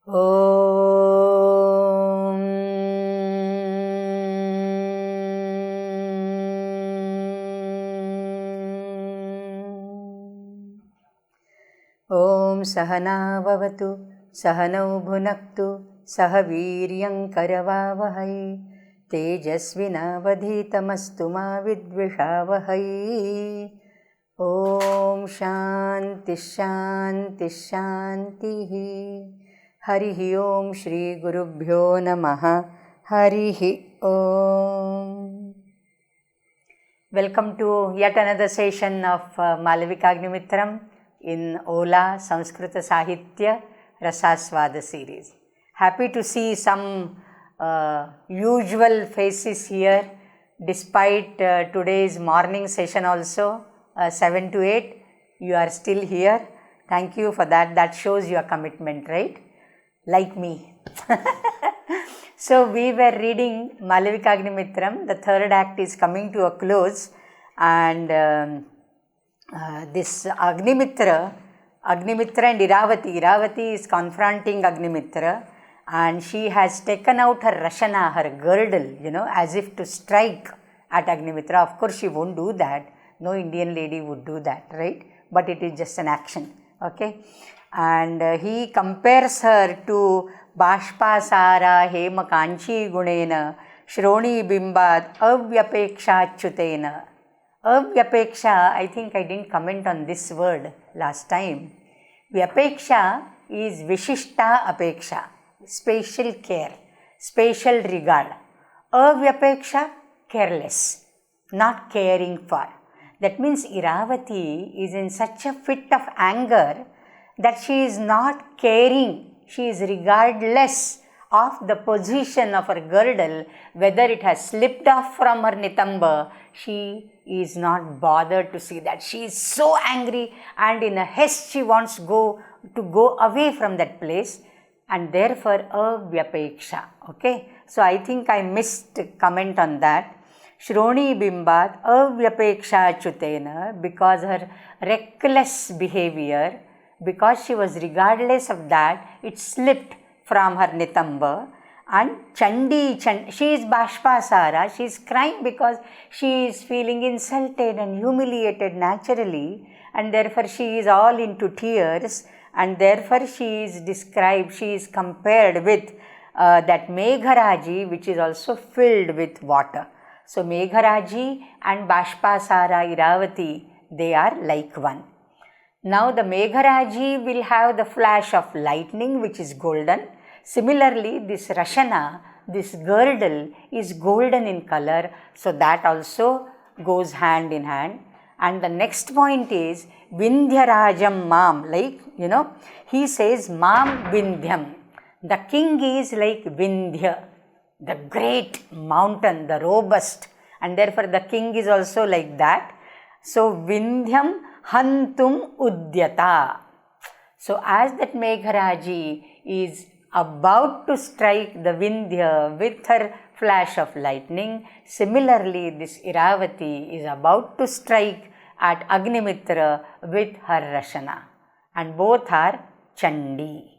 Om Sahana Bhavatu Sahanau Bhunaktu Sahaviryam Karavavahai Tejasvinavadhitamastu ma vidvishavahai. Om Shanti Shanti Shanti. Harihi Om Shri Gurubhyo Namaha. Harihi Om. Welcome to yet another session of Malavikagnimitram in Ola Sanskrit Sahitya-rasa series. Happy to see some usual faces here despite today's morning session also, 7 to 8. You are still here. Thank you for that. That shows your commitment, right? Like me. So we were reading Malavikagnimitram. The third act is coming to a close, and this Agnimitra and Iravati is confronting Agnimitra, and she has taken out her Rashana, her girdle, as if to strike at Agnimitra. Of course, she won't do that. No Indian lady would do that, right? But it is just an action, okay? And he compares her to Bashpasara Hema Kanchi Gunena Shroni Bimbad Avyapekshachutena. Avyapeksha, I think I didn't comment on this word last time. Vyapeksha is Vishishta Apeksha, special care, special regard. Avyapeksha, careless, not caring for. That means Iravati is in such a fit of anger that she is not caring, she is regardless of the position of her girdle, whether it has slipped off from her nitamba. She is not bothered to see that. She is so angry, and in a haste she wants to go away from that place, and therefore avyapeksha. Okay, so I think I missed comment on that. Shroni Bimbat Avyapeksha Chutena, because her reckless behavior, because she was regardless of that, it slipped from her nitamba. And Chandi, she is Bashpasara, she is crying because she is feeling insulted and humiliated naturally, and therefore she is all into tears, and therefore she is described, she is compared with that Megharaji, which is also filled with water. So Megharaji and Bashpasara Iravati, they are like one. Now the Megharaji will have the flash of lightning, which is golden. Similarly, this Rashana, this girdle, is golden in color. So that also goes hand in hand. And the next point is Vindhyarajam Mam. Like, he says Mam Vindhyam. The king is like Vindhya, the great mountain, the robust. And therefore the king is also like that. So Vindhyam Hantum Udyata. So as that Megharaji is about to strike the Vindhya with her flash of lightning, similarly this Iravati is about to strike at Agnimitra with her Rashana, and both are Chandi.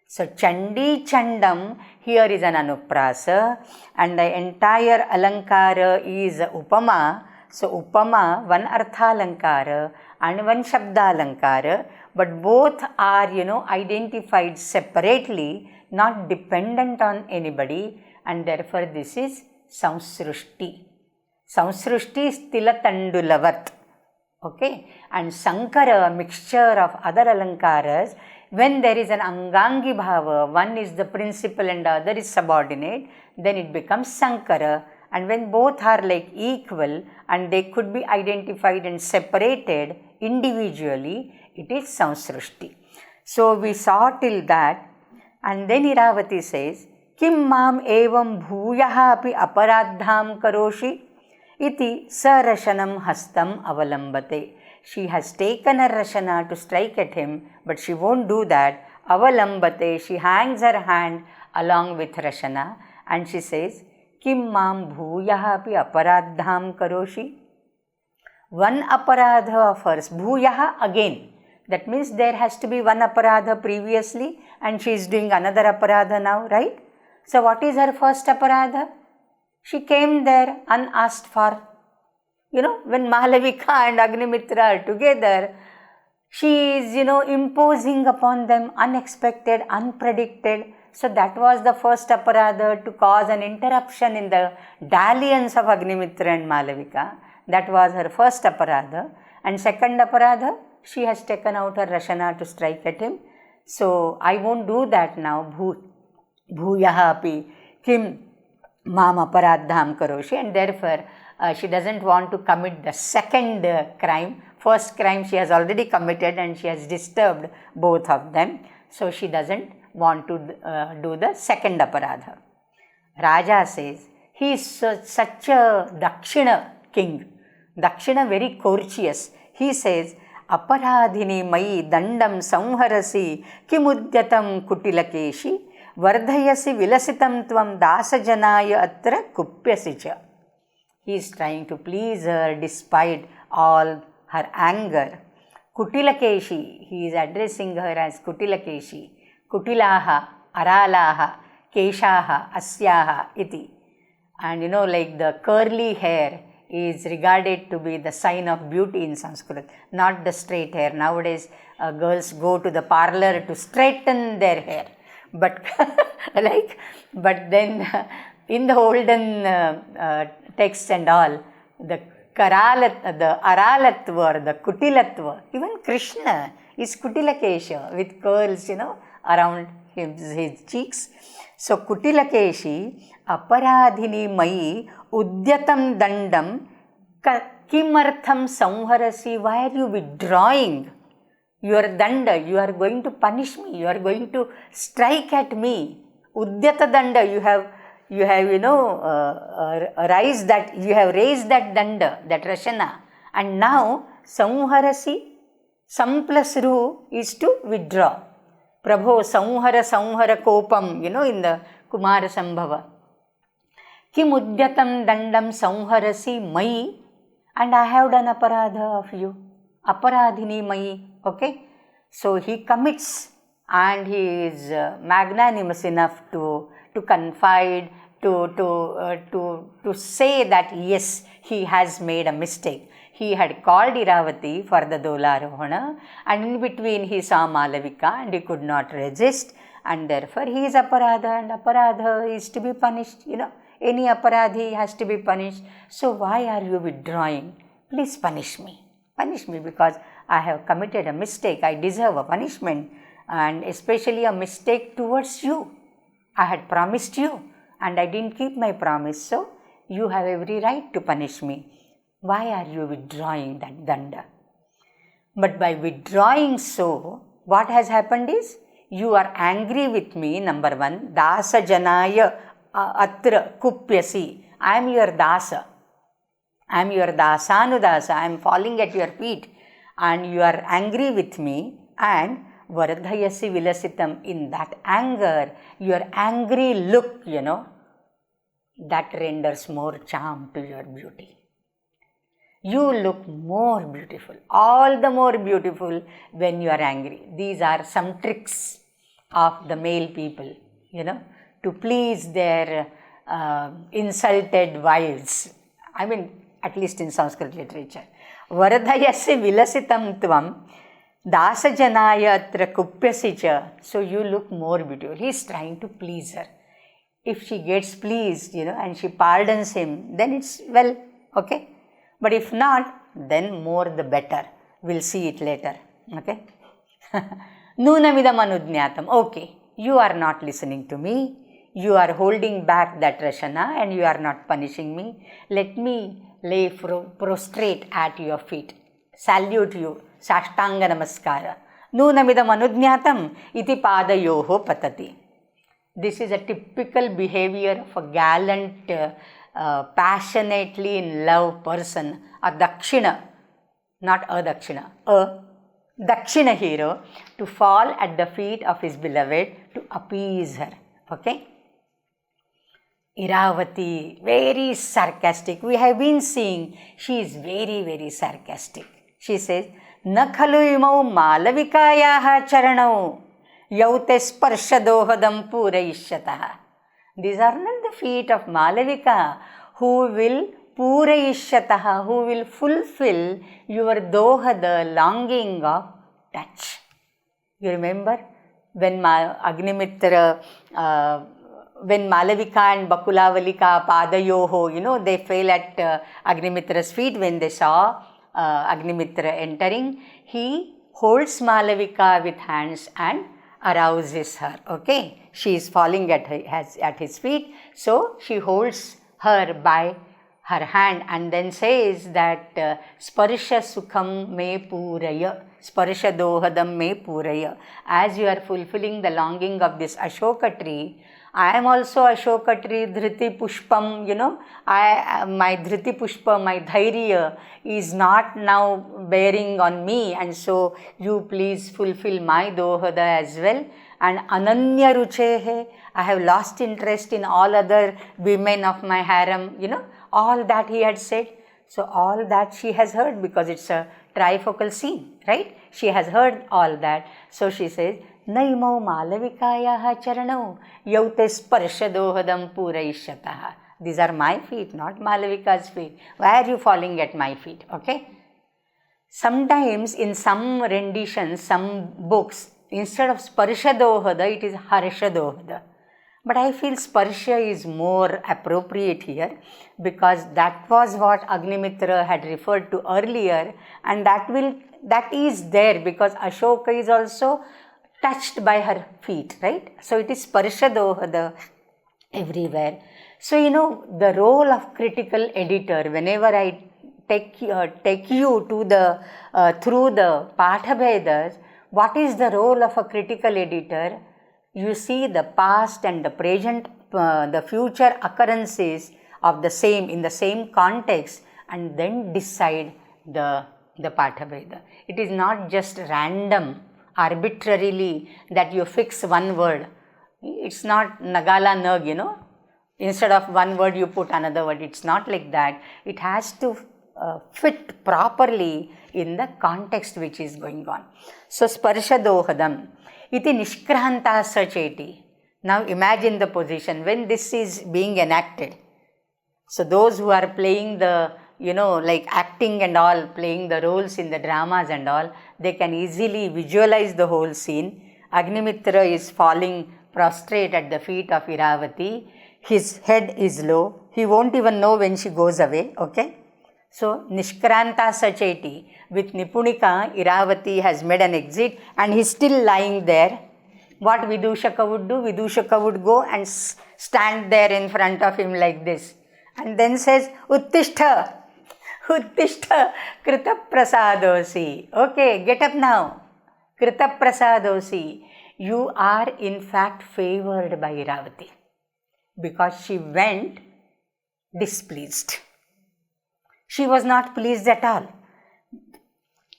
So Chandi Chandam here is an Anuprasa, and the entire Alankara is Upama. So Upama, one Artha Alankara and one Shabda Alankara, but both are, identified separately, not dependent on anybody, and therefore this is Samsrushti. Samsrushti is Tilatandulavat. Okay, and Sankara, a mixture of other Alankaras. When there is an Angangi Bhava, one is the principal and the other is subordinate, then it becomes Sankara. And when both are like equal and they could be identified and separated individually, it is Samsrushti. So we saw till that, and then Iravati says, Kim mam evam bhuyaha api aparadham karoshi iti sarashanam hastam avalambate. She has taken her Rashana to strike at him, but she won't do that. Avalambate, she hangs her hand along with Rashana, and she says, Kim mam bhuyaha api aparadham karoshi. One aparadha of hers, bhuyaha again. That means there has to be one aparadha previously and she is doing another aparadha now, right? So what is her first aparadha? She came there unasked for. When Malavika and Agnimitra are together, she is, imposing upon them unexpected, unpredicted. So that was the first aparadha, to cause an interruption in the dalliance of Agnimitra and Malavika. That was her first aparadha. And second aparadha, she has taken out her Rashana to strike at him. So I won't do that now. Bhuyaha api kim mam aparadham karoshi. And therefore, she doesn't want to commit the second crime. First crime she has already committed and she has disturbed both of them. So she doesn't want to do the second aparadha. Raja says, he is such a Dakshina king. Dakshina very courteous. He says, aparadhini mai dandam samharasi kimudyatam kutilakeshi vardhayasi vilasitam tvam dasajanaya atra kupyasicha. He is trying to please her despite all her anger. Kutilakeshi, he is addressing her as Kutilakeshi. Kutilaha, Aralaha, Keshaha, Asyaha, iti. And like the curly hair is regarded to be the sign of beauty in Sanskrit, not the straight hair. Nowadays, girls go to the parlor to straighten their hair. But then in the olden texts and all, the Aralatva or the Kutilatva, even Krishna is Kutilakesha with curls, around his cheeks. So Kutilakeshi, aparadhini mai udyatam dandam kimartham samharasi. Why are you withdrawing your danda? You are going to punish me. You are going to strike at me. Udyata danda, you have raised that danda, that Rashana. And now samharasi, sam plus ru is to withdraw. Prabho samhara kopam, in the Kumara Sambhava. Kim udyatam dandam samharasi mai, and I have done aparadha of you. Aparadhini mai, okay? So he commits and he is magnanimous enough to confide, to say that yes, he has made a mistake. He had called Iravati for the Dolarohana, and in between he saw Malavika and he could not resist, and therefore he is aparadha, and aparadha is to be punished. Any aparadhi has to be punished. So why are you withdrawing? Please punish me. Punish me because I have committed a mistake. I deserve a punishment, and especially a mistake towards you. I had promised you and I didn't keep my promise, so you have every right to punish me. Why are you withdrawing that danda? But by withdrawing so, what has happened is, you are angry with me, number one. Dasa janaya atra kupyasi. I am your dasa. I am your dasanudasa. I am falling at your feet. And you are angry with me. And vardhayasi vilasitam. In that anger, your angry look, that renders more charm to your beauty. You look more beautiful, all the more beautiful when you are angry. These are some tricks of the male people, to please their insulted wives. I mean, at least in Sanskrit literature. Vardhayasya vilasitam tvam dasajanaya atra kupyasicha. So you look more beautiful. He is trying to please her. If she gets pleased, and she pardons him, then it's well, okay. But if not, then more the better. We'll see it later. Okay? Nunamidam anudnyatam. Okay, you are not listening to me. You are holding back that Rashana and you are not punishing me. Let me lay prostrate at your feet. Salute you. Sashtanga namaskara. Nunamidam anudnyatam iti padayoho patati. This is a typical behavior of a gallant, passionately in love person, a Dakshina, not a Dakshina, a Dakshina hero, to fall at the feet of his beloved to appease her. Okay? Iravati, very sarcastic. We have been seeing she is very, very sarcastic. She says, न खलु इमौ मालविकायाः चरणौ yaute sparshadohadam purayishyatah. These are not the feet of Malavika who will purayishyatah, who will fulfill your dohada, longing of touch. You remember when Agnimitra, when Malavika and Bakulavalika Padayoho, they fell at Agnimitra's feet when they saw Agnimitra entering. He holds Malavika with hands and arouses her. Okay, she is falling at his feet, so she holds her by her hand and then says that sparsha sukham me puraya, sparsha dohadam me puraya. As you are fulfilling the longing of this Ashoka tree, I am also Ashoka tree, dhriti pushpam, my dhriti pushpa, my dhairya is not now bearing on me, and so you please fulfill my dohada as well. And ananya ruchehe, I have lost interest in all other women of my harem, all that he had said. So all that she has heard, because it's a trifocal scene, right? She has heard all that. So she says, Naimau Malavikayaha charanau yaute sparshadohadam purayishyatah. These are my feet, not Malavika's feet. Why are you falling at my feet? Okay. Sometimes in some renditions, some books, instead of sparshadohada, it is harshadohada. But I feel sparsha is more appropriate here, because that was what Agnimitra had referred to earlier, and that is there because Ashoka is also touched by her feet, right? So it is sparsha dohada everywhere. So the role of critical editor, whenever I take you to the through the Pathabhedas, what is the role of a critical editor? You see the past and the present, the future occurrences of the same in the same context, and then decide the Pathabheda. It is not just random, arbitrarily that you fix one word. It's not Nagala Nag, instead of one word you put another word. It's not like that. It has to fit properly in the context which is going on. So sparsha dohadam iti nishkrahanta sacheti. Now imagine the position when this is being enacted. So those who are playing the like acting and all, playing the roles in the dramas and all, they can easily visualize the whole scene. Agnimitra is falling prostrate at the feet of Iravati. His head is low. He won't even know when she goes away. Okay. So Nishkranta Sacheti, with Nipunika, Iravati has made an exit and he's still lying there. What Vidushaka would do? Vidushaka would go and stand there in front of him like this, and then says, Uttishta, Uttishta, Krita Prasadosi. Okay, get up now. Krita Prasadosi. You are in fact favored by Iravati, because she went displeased. She was not pleased at all.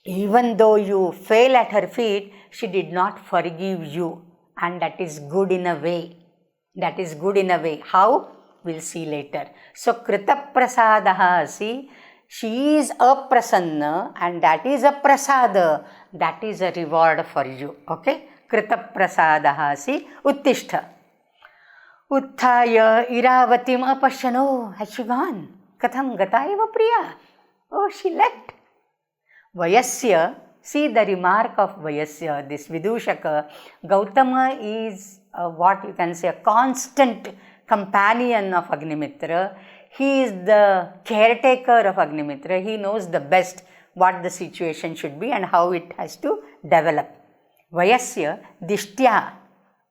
Even though you fell at her feet, she did not forgive you. And that is good in a way. That is good in a way. How? We'll see later. So, Krita Prasadaha, see, she is a prasanna and that is a prasada. That is a reward for you. Okay? Krita Prasadaha, see, Uttishta. Utthaya Iravatim apashano. Has she gone? Katham gata eva priya. Oh, she left. Vayasya, see the remark of Vayasya, this Vidushaka. Gautama is what you can say a constant companion of Agnimitra. He is the caretaker of Agnimitra. He knows the best what the situation should be and how it has to develop. Vayasya, Dishtya.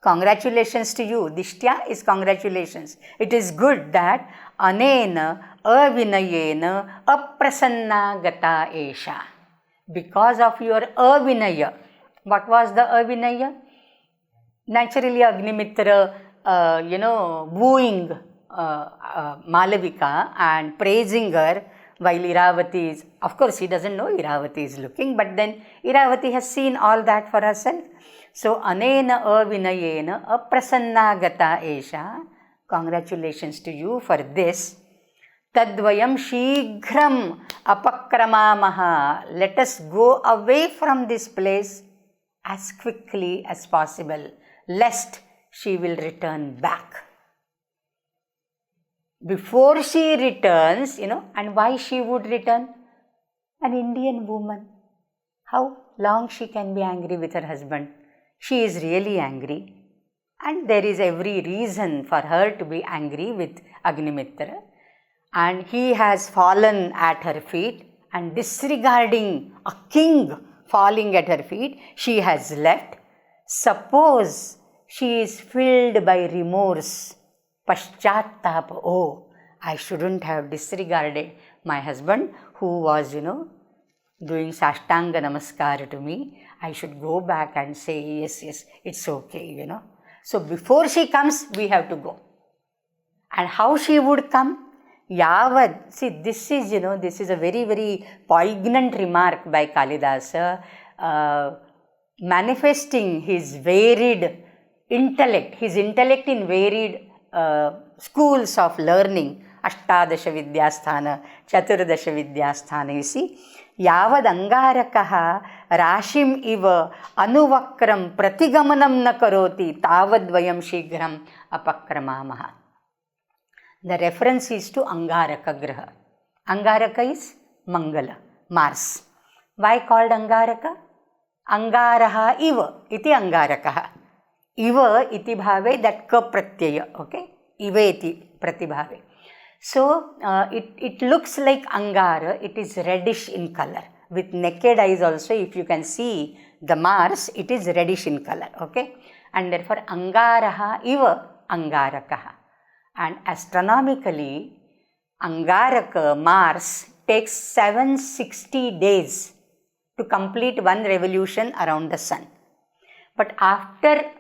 Congratulations to you. Dishtya is congratulations. It is good that Anena Avinayena Aprasanna Gata Esha. Because of your Avinaya. What was the Avinaya? Naturally, Agnimitra, wooing Malavika and praising her while Iravati is, of course, he doesn't know Iravati is looking, but then Iravati has seen all that for herself. So, Anena Avinayena Aprasanna Gata Esha. Congratulations to you for this. Tadvayam Shighram apakramamaha, let us go away from this place as quickly as possible, lest she will return back. Before she returns, and why she would return? An Indian woman. How long she can be angry with her husband? She is really angry. And there is every reason for her to be angry with Agnimitra. And he has fallen at her feet, and disregarding a king falling at her feet, she has left. Suppose she is filled by remorse, paschatapa, oh, I shouldn't have disregarded my husband who was, doing Sashtanga Namaskar to me. I should go back and say, yes, it's okay, So before she comes, we have to go. And how she would come? Yavad. See, this is a very, very poignant remark by Kalidasa, manifesting his varied intellect, in varied schools of learning. Ashtadasha Vidyasthana, Chaturdasha Vidyasthana, you see. Yavad angarakaha rashim iva anuvakram pratigamanam na karoti tavad vayam shigram apakramamaha. The reference is to Angaraka Graha. Angaraka is Mangala, Mars. Why called Angaraka? Angaraha iva iti Angarakaha. Iva iti bhave, that ka pratyaya, okay? Iva iti pratibhave. So, it looks like Angara, it is reddish in color. With naked eyes also, if you can see the Mars, it is reddish in color, okay? And therefore, Angaraha iva Angarakaha. And astronomically, Angaraka, Mars, takes 760 days to complete one revolution around the sun. But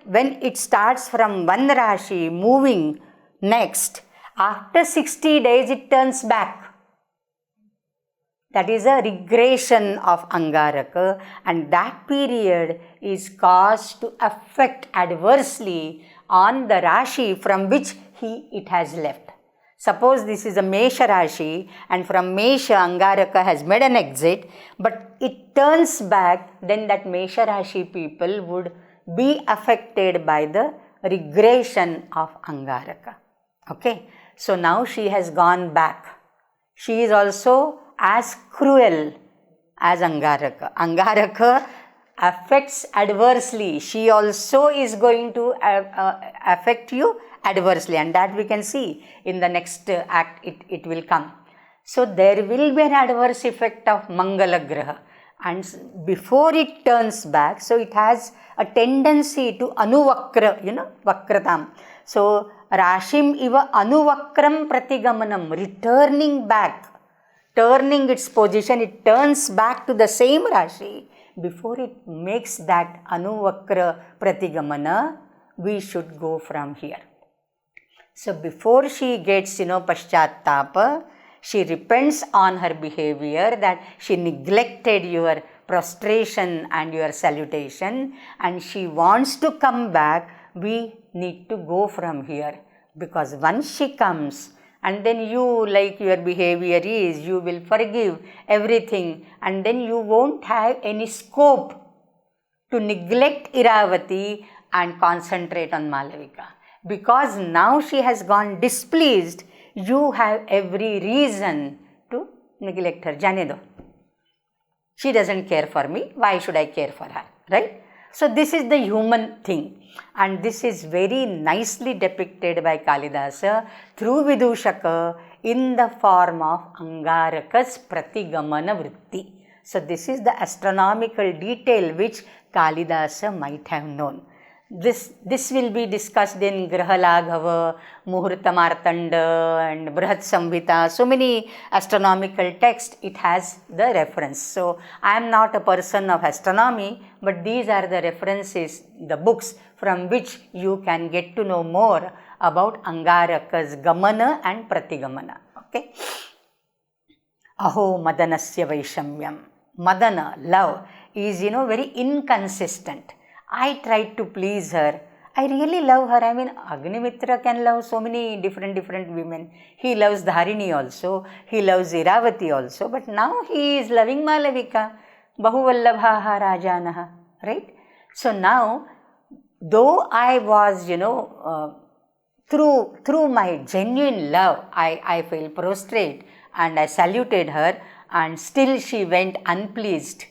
when it starts from one Rashi moving next, after 60 days it turns back. That is a regression of Angaraka, and that period is caused to affect adversely on the Rashi from which it has left. Suppose this is a Mesha Rashi, and from Mesha Angaraka has made an exit, but it turns back, then that Mesha Rashi people would be affected by the regression of Angaraka. Okay, so now she has gone back. She is also as cruel as Angaraka. Angaraka affects adversely. She also is going to affect you adversely, and that we can see in the next act, it will come. So there will be an adverse effect of Mangala Graha, and before it turns back, so it has a tendency to anuvakra, vakratam. So Rashim iva anuvakram pratigamanam, returning back, turning its position, it turns back to the same Rashi. Before it makes that anuvakra pratigamana, we should go from here. So before she gets, paschatapa, she repents on her behavior, that she neglected your prostration and your salutation, and she wants to come back. We need to go from here, because once she comes, and then you, like your behavior is, you will forgive everything, and then you won't have any scope to neglect Iravati and concentrate on Malavika. Because now she has gone displeased, you have every reason to neglect her. Janedo, she doesn't care for me, why should I care for her, right? So this is the human thing, and this is very nicely depicted by Kalidasa through Vidushaka in the form of Angaraka's Pratigamana Vritti. So this is the astronomical detail which Kalidasa might have known. This will be discussed in Grahalagava, Muhurtamartanda and Brihat Samhita. So many astronomical texts, it has the reference. So I am not a person of astronomy, but these are the references, the books from which you can get to know more about Angaraka's Gamana and Pratigamana. Okay. Aho Madanasya Vaishamyam. Madana, love, is very inconsistent. I tried to please her I really love her. I mean, Agnimitra can love so many different women. He loves Dharini also. He loves Iravati also. But now he is loving Malavika. Bahuvallabhaha Rajanaha. Right? So now, though I was, through my genuine love, I felt prostrate and I saluted her, and still she went unpleased.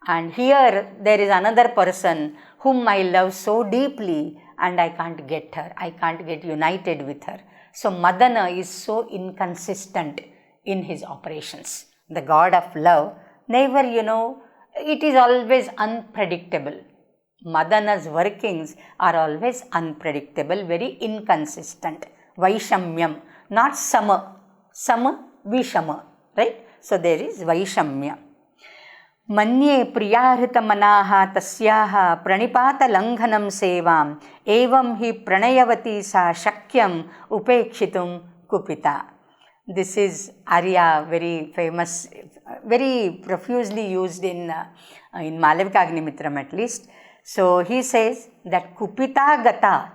And here there is another person whom I love so deeply, and I can't get her. I can't get united with her. So Madana is so inconsistent in his operations. The god of love never, it is always unpredictable. Madana's workings are always unpredictable, very inconsistent. Vaishamyam, not sama. Sama, vishama. Right? So there is Vaishamya. Manye priyahrita manaha tasyaha pranipata langhanam sevam evam hi pranayavati sa shakyam upekshitum kupita. This is arya, very famous, very profusely used in Malavikagnimitram at least. So he says that kupita gata,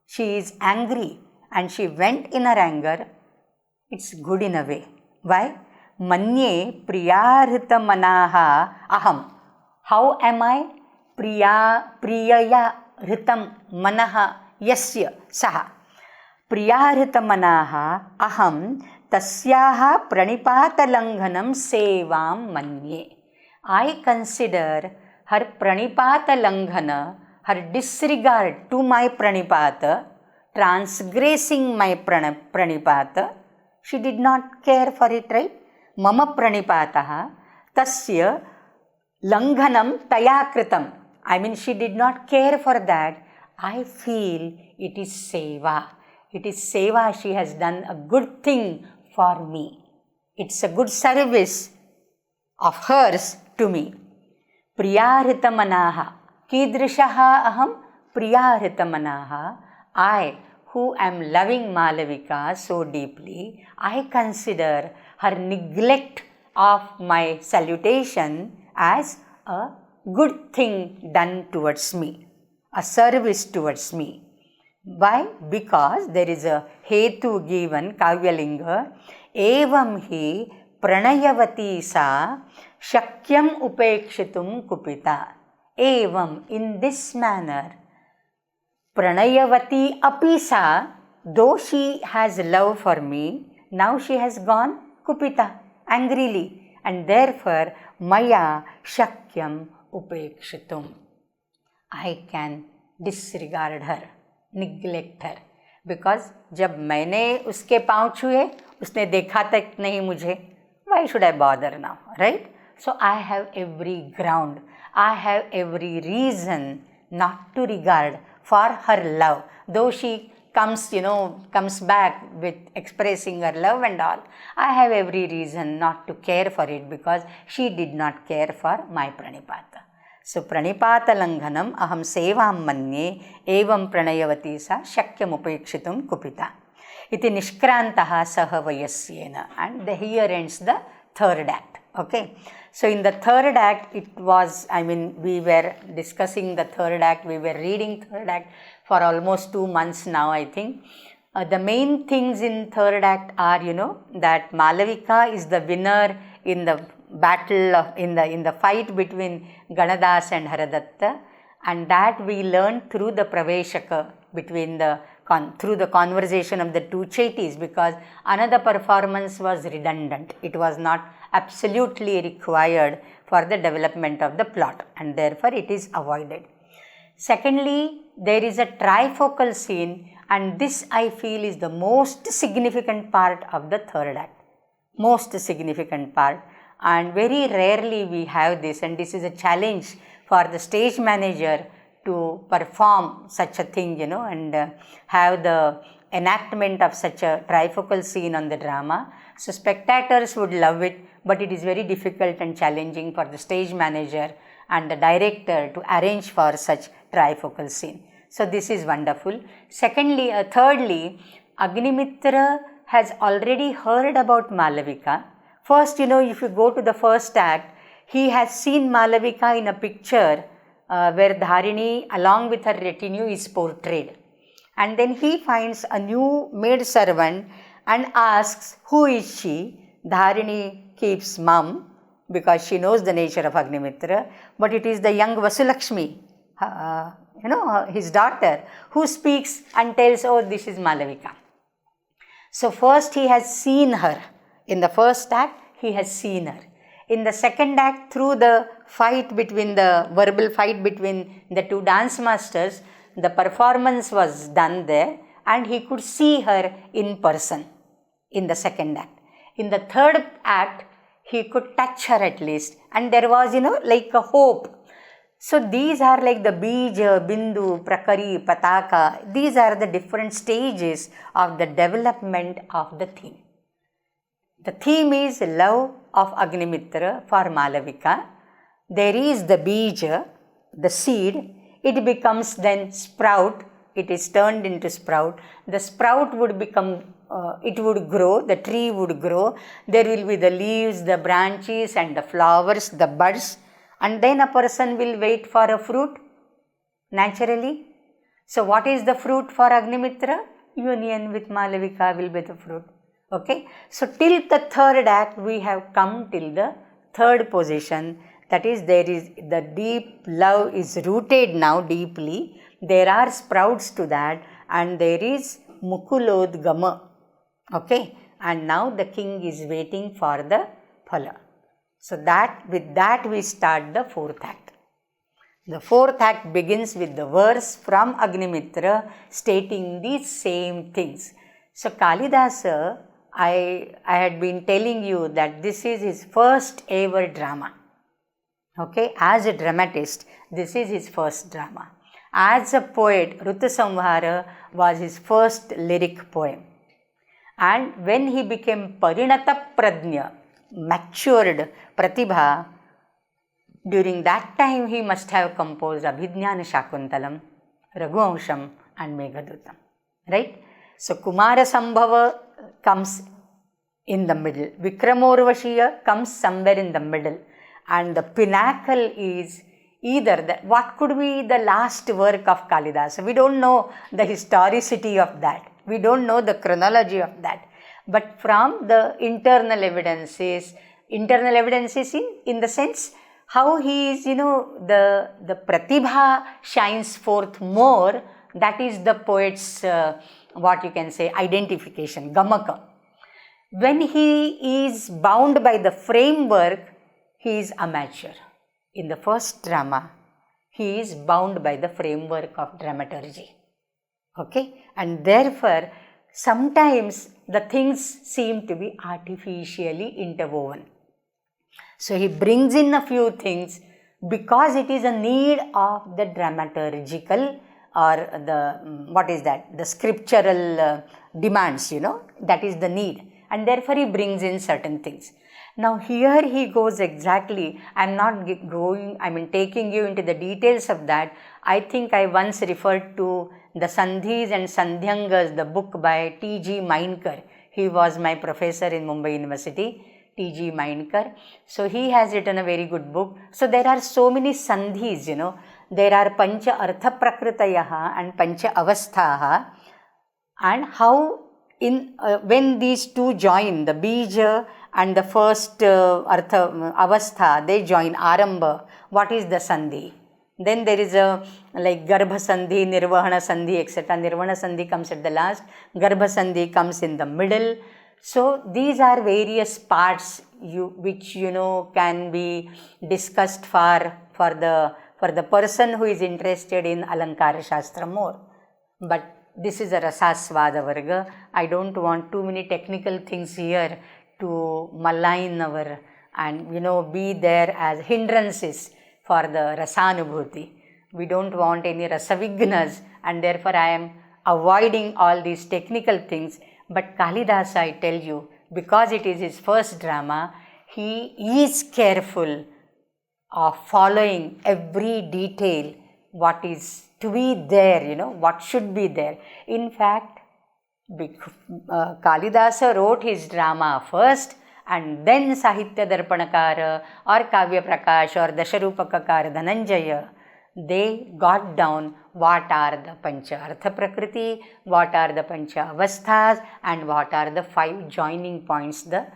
she is angry and she went in her anger. It's good in a way. Why? Manye priyahrita manaha aham. How am I? Priyaya hritam manaha yasya saha. Priyahrita manaha aham tasyaha pranipata langhanam sevam manye. I consider her pranipata langhana, her disregard to my pranipata, transgressing my pranipata. She did not care for it, right? Mama pranipataha tasya langhanam taya kritam. I mean, she did not care for that. I feel it is seva. It is seva. She has done a good thing for me. It's a good service of hers to me. Priyahrita manaha. Kidrishaha aham priyahrita manaha. I, who am loving Malavika so deeply, I consider her neglect of my salutation as a good thing done towards me, a service towards me. Why? Because there is a hetu given, kavyalinga, evam hi pranayavati sa shakyam upekshitum kupita. Evam, in this manner, pranayavati apisa, though she has love for me, now she has gone kupita, angrily, and therefore maya shakyam upekshitum. I can disregard her, neglect her, because जब मैंने उसके पाँव छुए, उसने देखा तक नहीं मुझे. Why should I bother now, right? So I have every ground, I have every reason not to regard for her love, though she comes back with expressing her love and all. I have every reason not to care for it because she did not care for my pranipata. So pranipata langhanam aham sevam manye evam pranayavati sa shakyam upekshitum kupita. Iti nishkrantaha saha vayasyena. And here ends the third act. Okay. So in the third act, it was, we were discussing the third act, we were reading third act for almost 2 months now, I think. The main things in third act are, that Malavika is the winner in the battle, in the fight between Ganadas and Haradatta, and that we learned through the Praveshaka, through the conversation of the two Chaitis, because another performance was redundant. It was not absolutely required for the development of the plot, and therefore it is avoided. Secondly, there is a trifocal scene, and this I feel is the most significant part of the third act. Most significant part, and very rarely we have this, and this is a challenge for the stage manager to perform such a thing, and have the enactment of such a trifocal scene on the drama. So spectators would love it, but it is very difficult and challenging for the stage manager and the director to arrange for such trifocal scene. So this is wonderful. Thirdly, Agnimitra has already heard about Malavika. First, if you go to the first act, he has seen Malavika in a picture where Dharini along with her retinue is portrayed. And then he finds a new maid servant and asks, who is she? Dharini keeps mum because she knows the nature of Agnimitra, but it is the young Vasulakshmi, his daughter, who speaks and tells, oh, this is Malavika. So first he has seen her. In the first act, he has seen her. In the second act, through the verbal fight between the two dance masters, the performance was done there and he could see her in person in the second act. In the third act, he could touch her at least, and there was, like a hope. So these are like the Bija, Bindu, Prakari, Pataka. These are the different stages of the development of the theme. The theme is love of Agnimitra for Malavika. There is the Bija, the seed. It becomes then sprout. It is turned into sprout. The sprout would become, it would grow, the tree would grow. There will be the leaves, the branches and the flowers, the buds. And then a person will wait for a fruit, naturally. So what is the fruit for Agnimitra? Union with Malavika will be the fruit. Okay. So till the third act, we have come till the third position. That is, there is the deep love is rooted now deeply. There are sprouts to that, and there is Mukulodgama. Okay. And now the king is waiting for the phala. So with that we start the fourth act. The fourth act begins with the verse from Agnimitra stating these same things. So Kalidasa, I had been telling you that this is his first ever drama. Okay, as a dramatist, this is his first drama. As a poet, Ritusamhara was his first lyric poem. And when he became Parinata Prajna, matured Pratibha, during that time he must have composed Abhijnana Shakuntalam, Raghuvansham and Meghadutam. Right? So Kumara Sambhava comes in the middle. Vikramorvashiya comes somewhere in the middle. And the pinnacle is either what could be the last work of Kalidasa. We don't know the historicity of that. We don't know the chronology of that. But from the internal evidences in the sense how he is, the Pratibha shines forth more. That is the poet's, identification, Gamaka. When he is bound by the framework, he is amateur. In the first drama, he is bound by the framework of dramaturgy. Okay? And therefore, sometimes the things seem to be artificially interwoven. So he brings in a few things because it is a need of the dramaturgical or the scriptural demands, that is the need. And therefore he brings in certain things. Now here he goes exactly, taking you into the details of that. I think I once referred to the Sandhis and Sandhyangas, the book by T.G. Mainkar. He was my professor in Mumbai University, T.G. Mainkar. So he has written a very good book. So there are so many Sandhis, There are Pancha Artha Prakritayaha and Pancha Avasthaha. And how when these two join, the Bija and the first Artha Avastha, they join Arambha. What is the Sandhi? Then there is a Garbha Sandhi, Nirvahana Sandhi, etc. Nirvahana Sandhi comes at the last. Garbha Sandhi comes in the middle. So these are various parts which can be discussed for the person who is interested in Alankara Shastra more. But this is a Rasasvada Varga. I don't want too many technical things here to malign our and be there as hindrances for the Rasanubhuti. We don't want any Rasavignas, and therefore I am avoiding all these technical things. But Kalidasa, I tell you, because it is his first drama, he is careful of following every detail, what is to be there, what should be there. In fact, Kalidasa wrote his drama first, and then Sahitya Darpanakara or Kavya Prakash or Dasharupakakara Dhananjaya, they got down what are the Pancha Artha Prakriti, what are the Pancha Avasthas, and what are the 5 joining points, the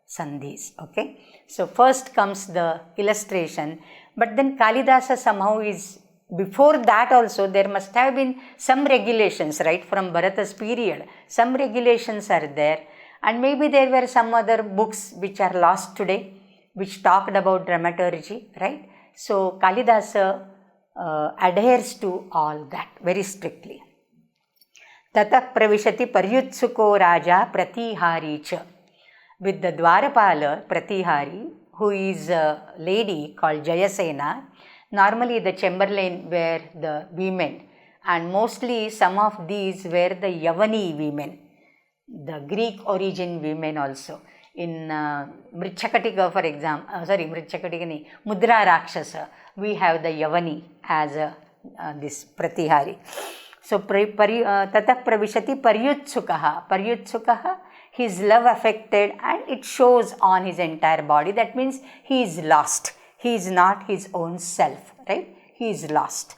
Sandhis. Okay. So first comes the illustration, but then Kalidasa somehow is, before that also there must have been some regulations, right, from Bharata's period. Some regulations are there, and maybe there were some other books which are lost today, which talked about dramaturgy, right. So Kalidasa adheres to all that very strictly. Tatah pravishati paryutsuko raja pratihari cha. With the Dwarapala Pratihari, who is a lady called Jayasena. Normally the chamberlain were the women, and mostly some of these were the Yavani women, the Greek origin women also. In Mrichakatika, for example, Mudra Rakshasa, we have the Yavani as this Pratihari. So, Tatah Pravishati Paryutsukaha. Paryutsukaha, his love affected, and it shows on his entire body. That means he is lost. He is not his own self, right? He is lost.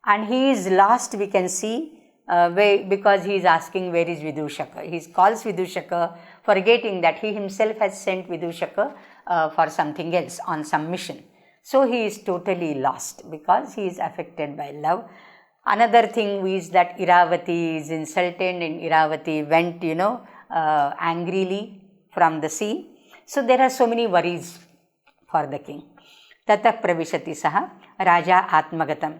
And he is lost, we can see, because he is asking where is Vidushaka. He calls Vidushaka, forgetting that he himself has sent Vidushaka for something else, on some mission. So he is totally lost because he is affected by love. Another thing is that Iravati is insulted, and Iravati went, angrily from the sea. So there are so many worries for the king. Tatah pravishati saha raja atmagatam.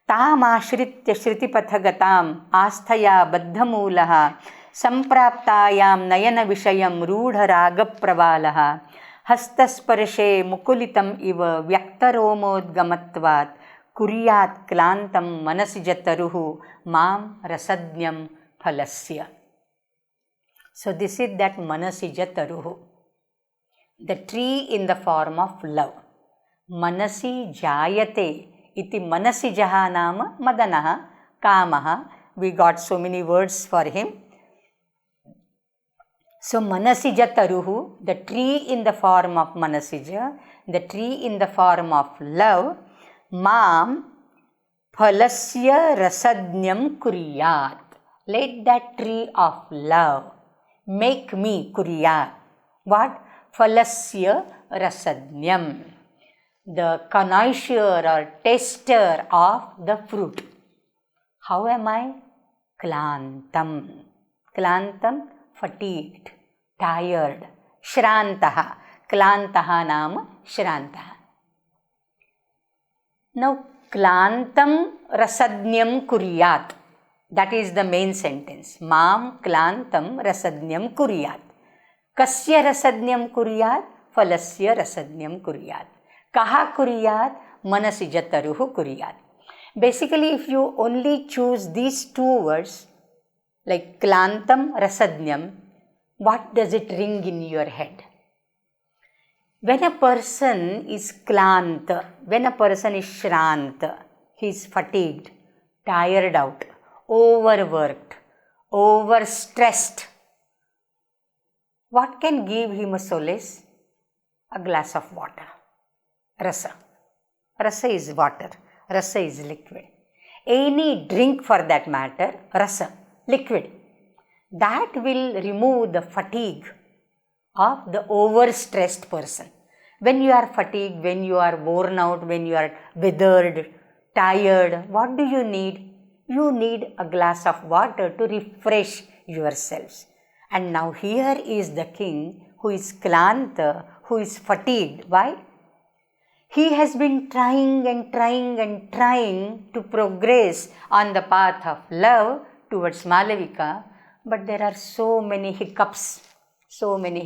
Tam ashritya shritipatagatam asthaya baddhamulaha sampraptayam nayana vishayam rudha raga pravalaha hastasparshe mukulitam iva vyaktaromodgamatvat kuryat klantam manasijataruhu mam rasadnyam phalasya. So this is that manasijataruhu, the tree in the form of love. Manasi jayate iti manasijaha nama madanaha kamaha. We got so many words for him. So manasijataruhu, the tree in the form of manasija, the tree in the form of love. Mam phalasya rasadnyam kuryat. Let that tree of love make me kuryat. What? Phalasya rasadnyam. The connoisseur or taster of the fruit. How am I? Klantam. Klantam, fatigued, tired. Shrantaha. Klantaha nama shrantaha. Now, klantam rasadnyam kuryat. That is the main sentence. Mam klantam rasadnyam kuryat. Kasya rasadnyam kuryat? Phalasya rasadnyam kuryat. Kaha kuryat? Manasijataruhu kuryat. Basically, if you only choose these 2 words, like klantam rasadnyam, what does it ring in your head? When a person is klanta, when a person is shranta, he is fatigued, tired out, overworked, overstressed. What can give him a solace? A glass of water. Rasa. Rasa is water. Rasa is liquid. Any drink for that matter, rasa, liquid, that will remove the fatigue of the overstressed person. When you are fatigued, when you are worn out, when you are withered, tired, what do you need? You need a glass of water to refresh yourselves. And now here is the king who is klanta, who is fatigued. Why? He has been trying and trying and trying to progress on the path of love towards Malavika, but there are so many hiccups, so many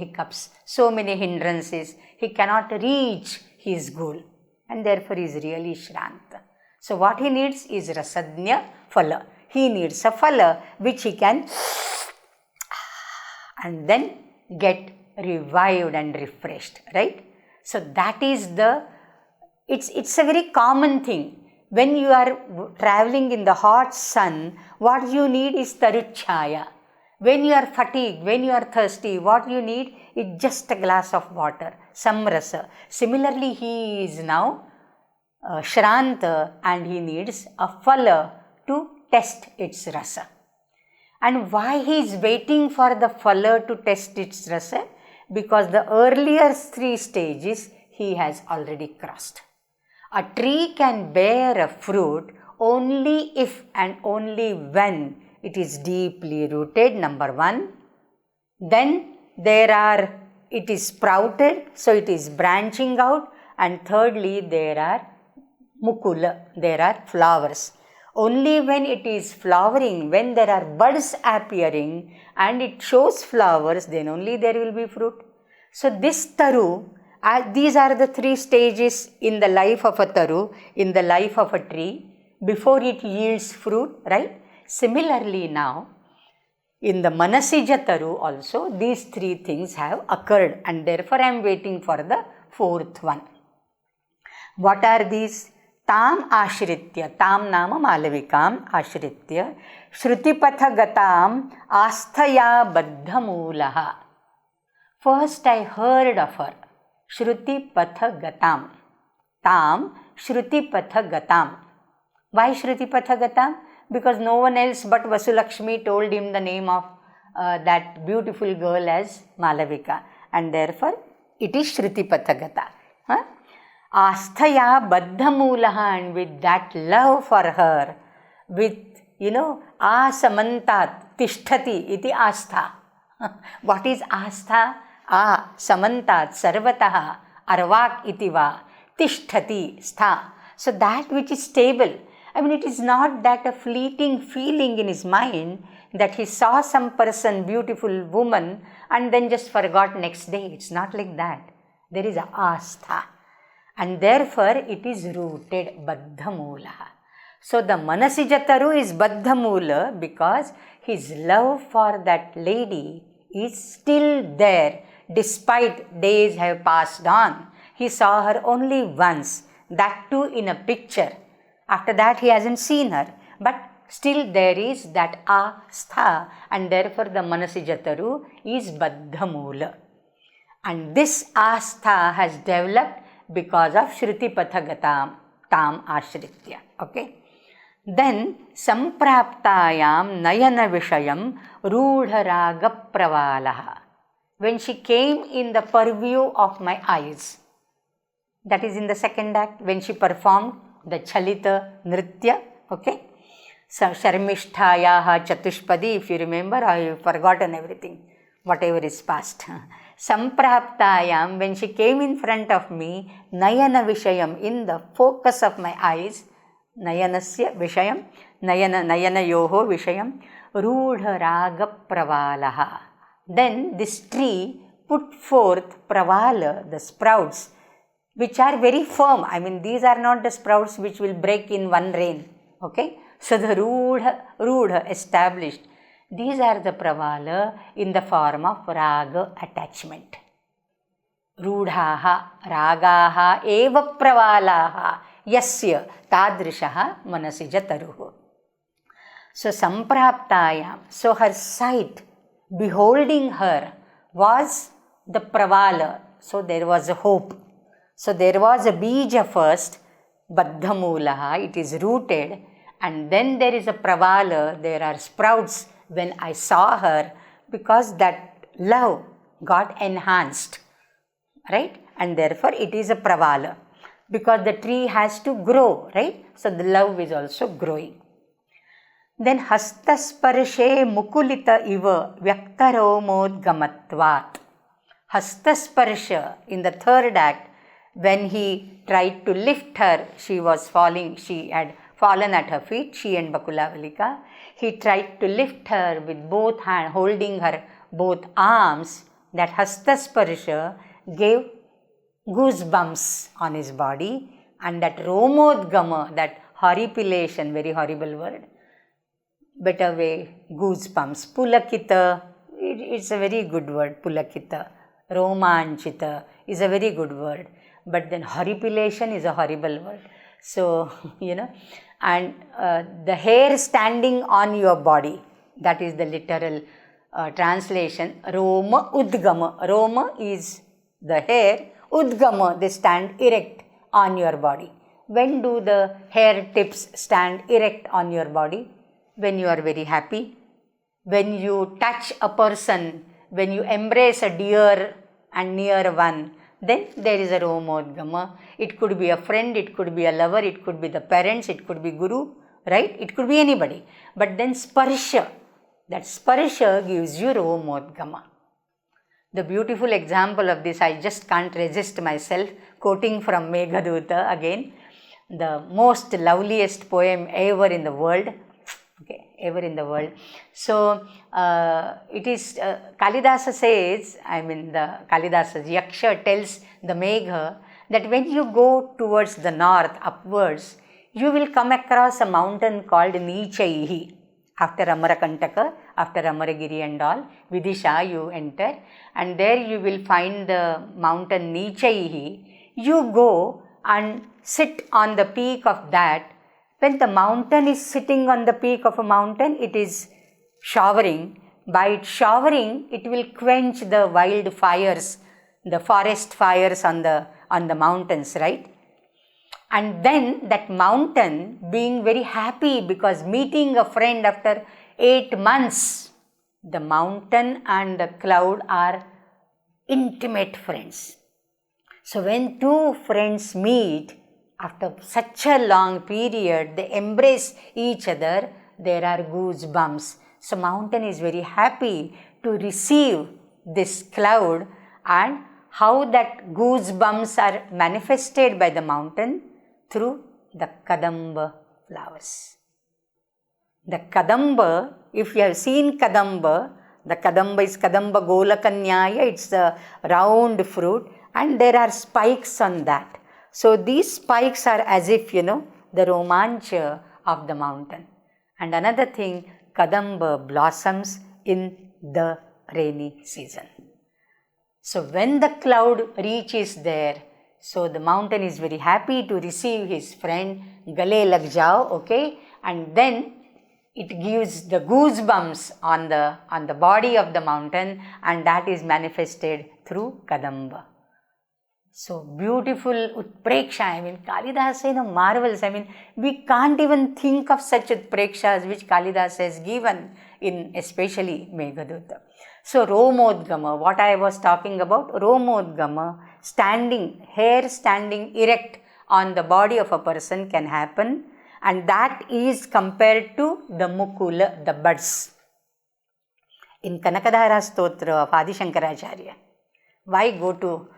hindrances. He cannot reach his goal, and therefore he is really shranta. So what he needs is rasadnya phala. He needs a phala which he can and then get revived and refreshed, right? So that is the, it's a very common thing. When you are traveling in the hot sun, what you need is taruchaya. When you are fatigued, when you are thirsty, what you need is just a glass of water, samrasa. Similarly, he is now Shranta, and he needs a phala to test its rasa. And why he is waiting for the phala to test its rasa? Because the earlier 3 stages he has already crossed. A tree can bear a fruit only if and only when it is deeply rooted, number 1. Then it is sprouted, so it is branching out. And thirdly, there are mukula, there are flowers. Only when it is flowering, when there are buds appearing and it shows flowers, then only there will be fruit. So this taru, these are the 3 stages in the life of a taru, in the life of a tree, before it yields fruit, right? Similarly now, in the Manasija taru also, these 3 things have occurred, and therefore I am waiting for the 4th one. What are these? Tam ashritya, tam nama Malavikam ashritya, Shrutipatha gatam asthaya baddhamulaha. First I heard of her, Shrutipatha gatam, tam Shrutipatha gatam. Why Shrutipatha gatam? Because no one else but Vasulakshmi told him the name of that beautiful girl as Malavika, and therefore it is Shrutipatha gata. Asthaya baddhamulaha, and with that love for her, with, asamantat tishtati iti astha. What is astha? Samantat sarvataha arvak itiva tishtati stha. So that which is stable. It is not that a fleeting feeling in his mind that he saw some person, beautiful woman, and then just forgot next day. It's not like that. There is a astha. And therefore it is rooted, baddhamula. So the Manasijataru is baddhamula because his love for that lady is still there despite days have passed on. He saw her only once, that too in a picture. After that he hasn't seen her, but still there is that astha, and therefore the Manasijataru is baddhamula. And this astha has developed because of Shrutipatha tam ashritya. Okay. Then sampraptayam nayana vishayam rudharaga pravalaha. When she came in the purview of my eyes, that is in the 2nd act, when she performed the Chalita Nritya, okay. So Sharmishtayaha Chatushpadi, if you remember, I have forgotten everything, whatever is past. Sampraptayam, when she came in front of me, Nayana Vishayam, in the focus of my eyes, Nayanasya Vishayam, Nayana Yoho Vishayam, Rudha Raga Pravalaha. Then this tree put forth Pravala, the sprouts, which are very firm. These are not the sprouts which will break in one rain. Okay. So the Rudha established. These are the Pravala in the form of Raga attachment. Rudhaha, Ragaha, Eva Pravalaha, Yasya, Tadrishaha, Manasijataruhu. So Sampraptayam, so her sight, beholding her, was the Pravala. So there was a hope. So there was a bija first, Baddhamulaha, it is rooted, and then there is a Pravala, there are sprouts when I saw her, because that love got enhanced, right? And therefore it is a Pravala, because the tree has to grow, right? So the love is also growing. Then Hastasparshe Mukulita Iva Vyaktaromodgamatvat. Hastasparsha, in the 3rd act, when he tried to lift her, she was falling, she had fallen at her feet, she and Bakulavalika. He tried to lift her with both hands, holding her both arms. That Hastasparsha gave goosebumps on his body, and that Romodgama, that horripilation, very horrible word, better way, goosebumps. Pulakita, it's a very good word, Pulakita. Romanchita is a very good word. But then horripilation is a horrible word. So, and the hair standing on your body, that is the literal translation. Roma Udgama. Roma is the hair. Udgama, they stand erect on your body. When do the hair tips stand erect on your body? When you are very happy. When you touch a person, when you embrace a dear and near one, then there is a romodgama. It could be a friend, it could be a lover, it could be the parents, it could be guru, right? It could be anybody. But then sparsha, that sparsha gives you romodgama. The beautiful example of this, I just can't resist myself quoting from Meghaduta again, the most loveliest poem ever in the world. Okay, ever in the world. So, it is, Kalidasa says, the Kalidasa's Yaksha tells the Megha that when you go towards the north, upwards, you will come across a mountain called Nichaihi. After Amarakantaka, after Amaragiri and all, Vidisha you enter, and there you will find the mountain Nichaihi. You go and sit on the peak of that. When the mountain is sitting on the peak of a mountain, it is showering. By its showering, it will quench the wild fires, the forest fires on the mountains, right? And then that mountain being very happy because meeting a friend after 8 months, the mountain and the cloud are intimate friends. So when two friends meet, after such a long period, they embrace each other, there are goosebumps. So mountain is very happy to receive this cloud, and how that goosebumps are manifested by the mountain through the kadamba flowers. The kadamba, if you have seen kadamba, the kadamba is kadamba golakanyaya, it's a round fruit and there are spikes on that. So these spikes are as if, the romancha of the mountain. And another thing, kadamba blossoms in the rainy season. So when the cloud reaches there, so the mountain is very happy to receive his friend, gale lag jao, okay, and then it gives the goosebumps on the body of the mountain, and that is manifested through kadamba. So beautiful utpreksha, Kalidasa marvels. We can't even think of such utprekshas which Kalidasa has given in especially Meghaduta. So Romodgama, what I was talking about, Romodgama, hair standing erect on the body of a person can happen, and that is compared to the mukula, the buds. In Kanakadhara Stotra of Adi Shankaracharya, why go to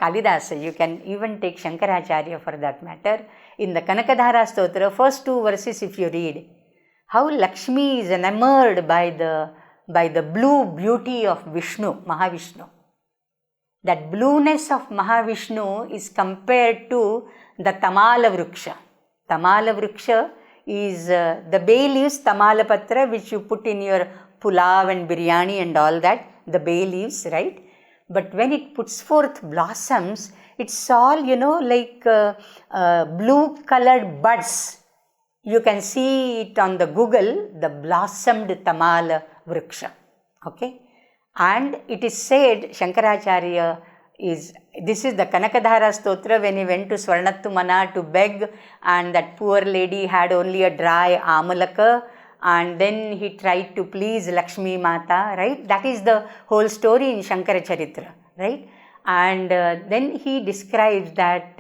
Kalidasa? You can even take Shankaracharya for that matter. In the Kanakadhara Stotra, first 2 verses if you read, how Lakshmi is enamored by the blue beauty of Vishnu, Mahavishnu. That blueness of Mahavishnu is compared to the Tamala Vriksha. Tamala Vriksha is the bay leaves, Tamala Patra, which you put in your pulav and biryani and all that, the bay leaves, right? But when it puts forth blossoms, it's all, like blue colored buds. You can see it on the Google, the blossomed Tamala Vriksha. Okay? And it is said, Shankaracharya this is the Kanakadhara Stotra when he went to Swarnattumana to beg, and that poor lady had only a dry amalaka, and then he tried to please Lakshmi Mata, right? That is the whole story in Shankara Charitra, right? And then he describes that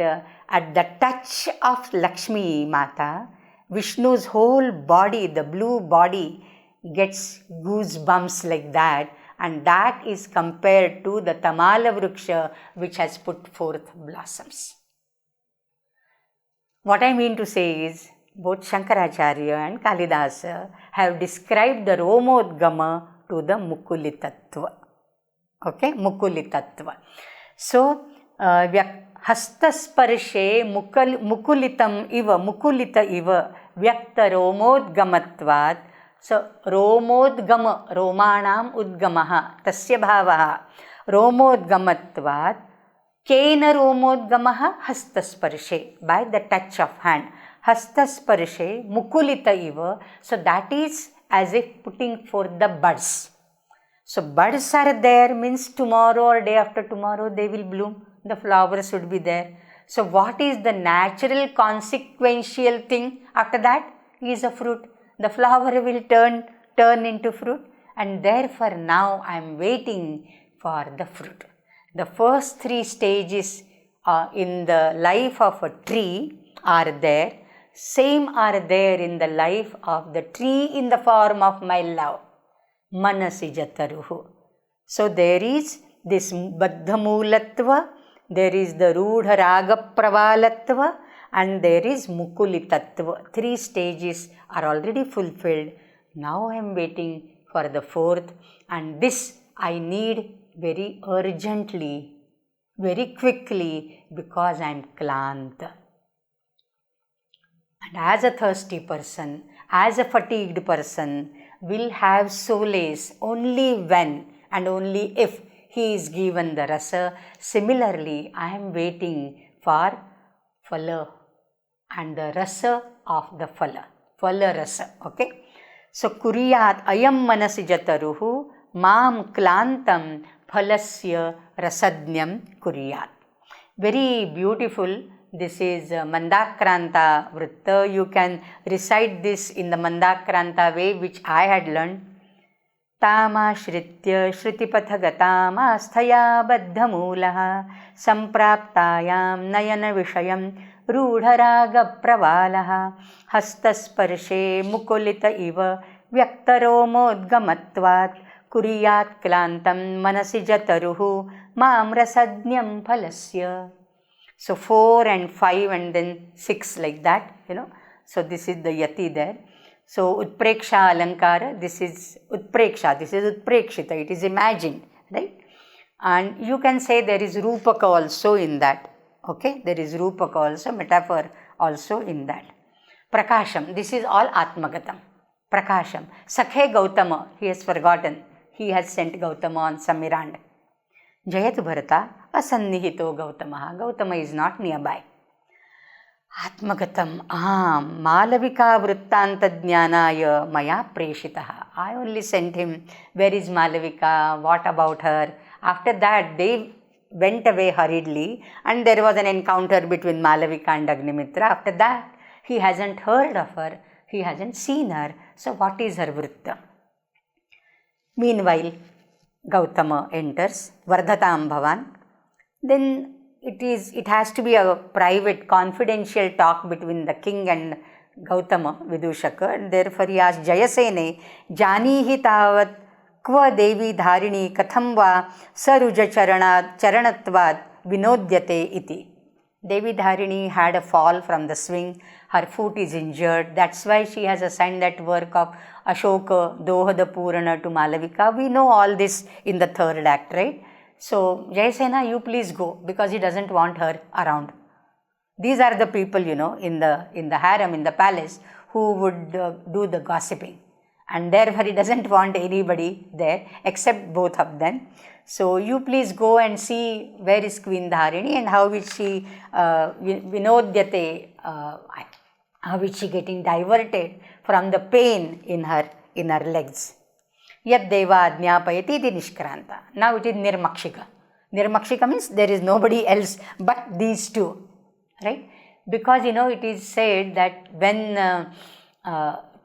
at the touch of Lakshmi Mata, Vishnu's whole body, the blue body, gets goosebumps like that, and that is compared to the Tamala Vriksha which has put forth blossoms. What I mean to say is, both Shankaracharya and Kalidasa have described the Romodgama to the Mukulitattva. Okay, Mukulitattva. So, Hastasparshe Mukulita iva Vyakta Romodgamatvat. So, Romodgama, Romanam Udgamaha, Tasya Bhavaha, Romodgamatvat, Kena Romodgamaha Hastasparshe, by the touch of hand. Hastasparshe Mukulita iva, so that is as if putting forth the buds. So, buds are there means tomorrow or day after tomorrow they will bloom, the flowers should be there. So what is the natural consequential thing after that? Is a fruit. The flower will turn into fruit, and therefore now I am waiting for the fruit. The first three stages in the life of a tree are there. Same are there in the life of the tree in the form of my love. Manasi jataruhu. So there is this baddhamulatva, there is the rudha raga pravalatva, and there is mukulitatva. Three stages are already fulfilled. Now I am waiting for the fourth, and this I need very urgently, very quickly, because I am klanta. And as a thirsty person, as a fatigued person, will have solace only when and only if he is given the rasa. Similarly, I am waiting for phala and the rasa of the phala rasa. Okay. So, kuriyat ayam manasi jataruhu mam klantam phalasya rasadnyam kuriyat. Very beautiful. This is Mandakranta Vritta. You can recite this in the Mandakranta way, which I had learned. Tama shritya shritipatha asthaya baddhamulaha sampraptayam nayana vishayam rudharaga pravalaha hastasparshe mukulita iva vyaktaromodgamatvat kuriyat klantam manasi jataruhu mam rasadnyam phalasya. So 4 and 5 and then 6 like that, So this is the yati there. So utpreksha alankara, this is utpreksha, this is utprekshita, it is imagined, right? And you can say there is rupaka also in that, okay? There is rupaka also, metaphor also in that. Prakasham, this is all atmagatam. Prakasham. Sakhe Gautama, he has forgotten. He has sent Gautama on some errand. Jayatu Bharata, asannihito Gautamaha. Gautama is not nearby. Atmagatam, Malavika Vrittanta Jnanaya Maya Preshitaha. I only sent him, where is Malavika, what about her? After that, they went away hurriedly and there was an encounter between Malavika and Agnimitra. After that, he hasn't heard of her, he hasn't seen her. So what is her vritta? Meanwhile, Gautama enters, Vardhatam Bhavan. Then it has to be a private, confidential talk between the king and Gautama, Vidushaka. And therefore he asked Jayasene, Janihi tavat kva devi dharini katham va saruja charanatvad vinodyate iti. Devi Dharini had a fall from the swing, her foot is injured, that's why she has assigned that work of Ashoka, Dohada Purana to Malavika. We know all this in the third act, right? So, Jayasena, you please go, because he doesn't want her around. These are the people, in the harem, in the palace, who would do the gossiping. And therefore, he doesn't want anybody there except both of them. So, you please go and see where is Queen Dharini and how is she vinodyate, how is she getting diverted from the pain in her legs. Yad deva adnyapayati iti nishkranta. Now it is nirmakshika. Nirmakshika means there is nobody else but these two, right? Because it is said that when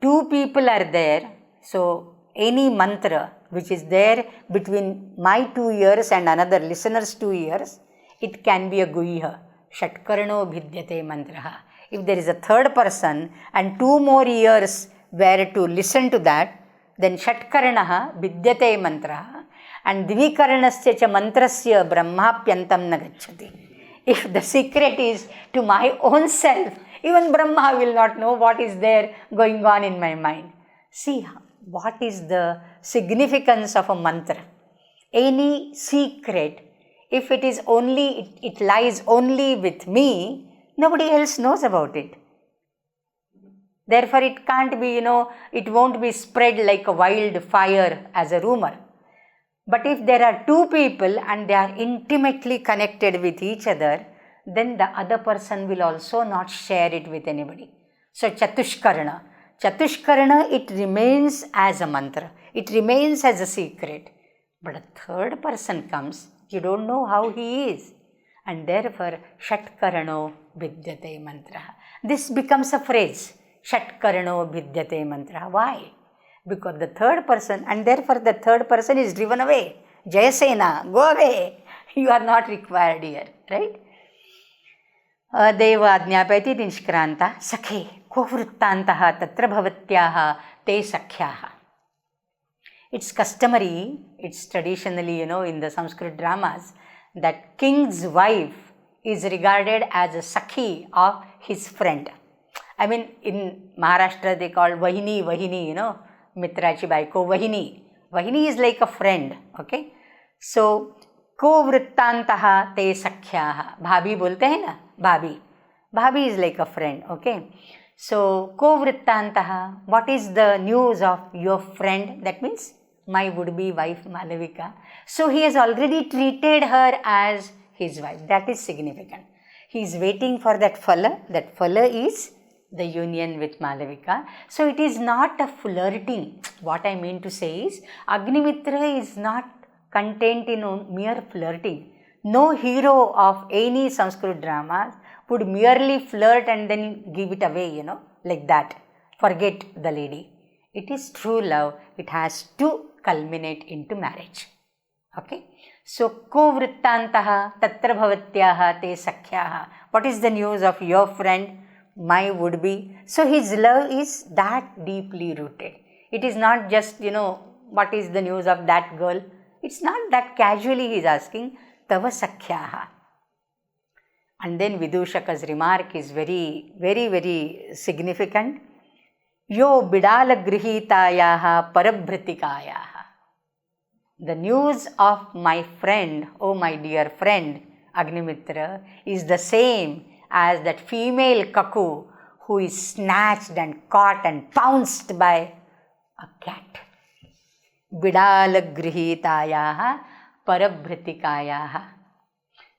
two people are there, so any mantra which is there between my 2 ears and another listener's 2 ears, it can be a guiha. Shatkarno bhidyate mantraha. If there is a third person and 2 more ears were to listen to that, then Shatkarnaha bhidyate mantraha and Dvikarnasya cha mantrasya brahmapyantam nagacchati. If the secret is to my own self, even Brahma will not know what is there going on in my mind. See what is the significance of a mantra. Any secret, if it is only, it lies only with me, nobody else knows about it. Therefore, it can't be, it won't be spread like a wildfire as a rumor. But if there are two people and they are intimately connected with each other, then the other person will also not share it with anybody. So, Chatushkarna. Chatushkarna, it remains as a mantra. It remains as a secret. But a third person comes, you don't know how he is. and therefore Shatkarano Vidyate Mantra. This becomes a phrase, Shatkarano Vidyate Mantra. Why? Because the third person, and therefore the third person is driven away. Jayasena, go away. You are not required here, right? Deva Adnyapayati Nishkranta Sakhe Kovrittantaha Tatra Bhavatyaha Te Sakhyaha. It's customary, it's traditionally, in the Sanskrit dramas, that king's wife is regarded as a Sakhi of his friend. I mean, in Maharashtra they call Vahini, Mitrachi Baiko, Vahini. Vahini is like a friend, okay? So, Kovrittantaha te sakhyaha. Bhabi bolte hai na? Bhabi. Bhabi is like a friend, okay? So, Kovrittantaha, what is the news of your friend? That means my would-be wife Malavika. So, he has already treated her as his wife. That is significant. He is waiting for that phala. That phala is the union with Malavika. So, it is not a flirting. What I mean to say is, Agnimitra is not content in mere flirting. No hero of any Sanskrit drama would merely flirt and then give it away, like that. Forget the lady. It is true love. It has to culminate into marriage. Okay. So, Kovrittantaha Tatra Bhavatyaha Te Sakhyaha. What is the news of your friend? My would-be. So, his love is that deeply rooted. It is not just, what is the news of that girl? It's not that casually he is asking, Tava Sakhyaha. And then Vidushaka's remark is very, very, very significant. Yo Bidala Grihitayaha Parabhritikayaha. The news of my friend, oh my dear friend, Agnimitra, is the same as that female cuckoo who is snatched and caught and pounced by a cat. Bidala Grihitayaha Parabhritikayaha.